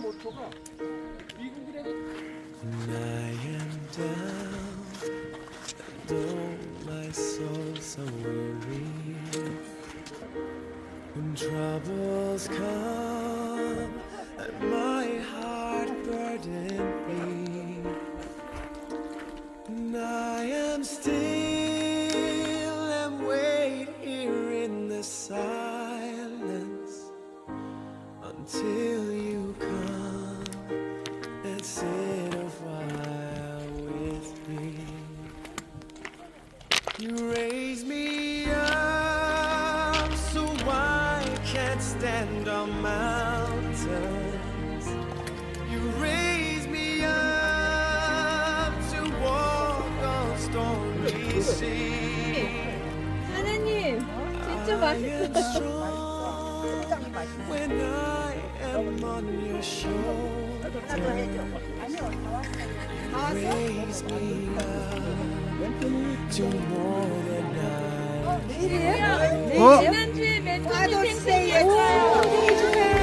모토가 미국이라도. I am down, and oh, my soul so weary. When troubles come and my heart burden me, and I am still and wait here in the silence until you come and sit a while with me. You raise me up so I can't stand on mountains. You raise me up to walk on stormy seas. 하나님, 진짜 I am 맛있어. strong when I am on your shoulder. Raise me up to more than I. 내일이에요? 어? 지난주에 멘토님 생생했어요. 생일 축하해요.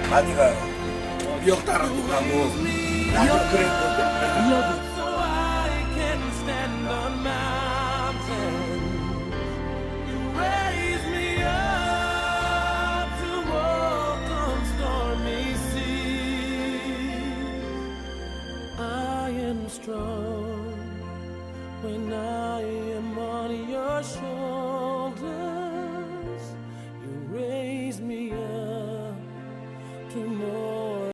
많이 가요. 미역 따라도 가고. 나도 그랬거든. So I can stand on mountains. You raise me up to walk on stormy seas. I am strong when I am on your shoulder.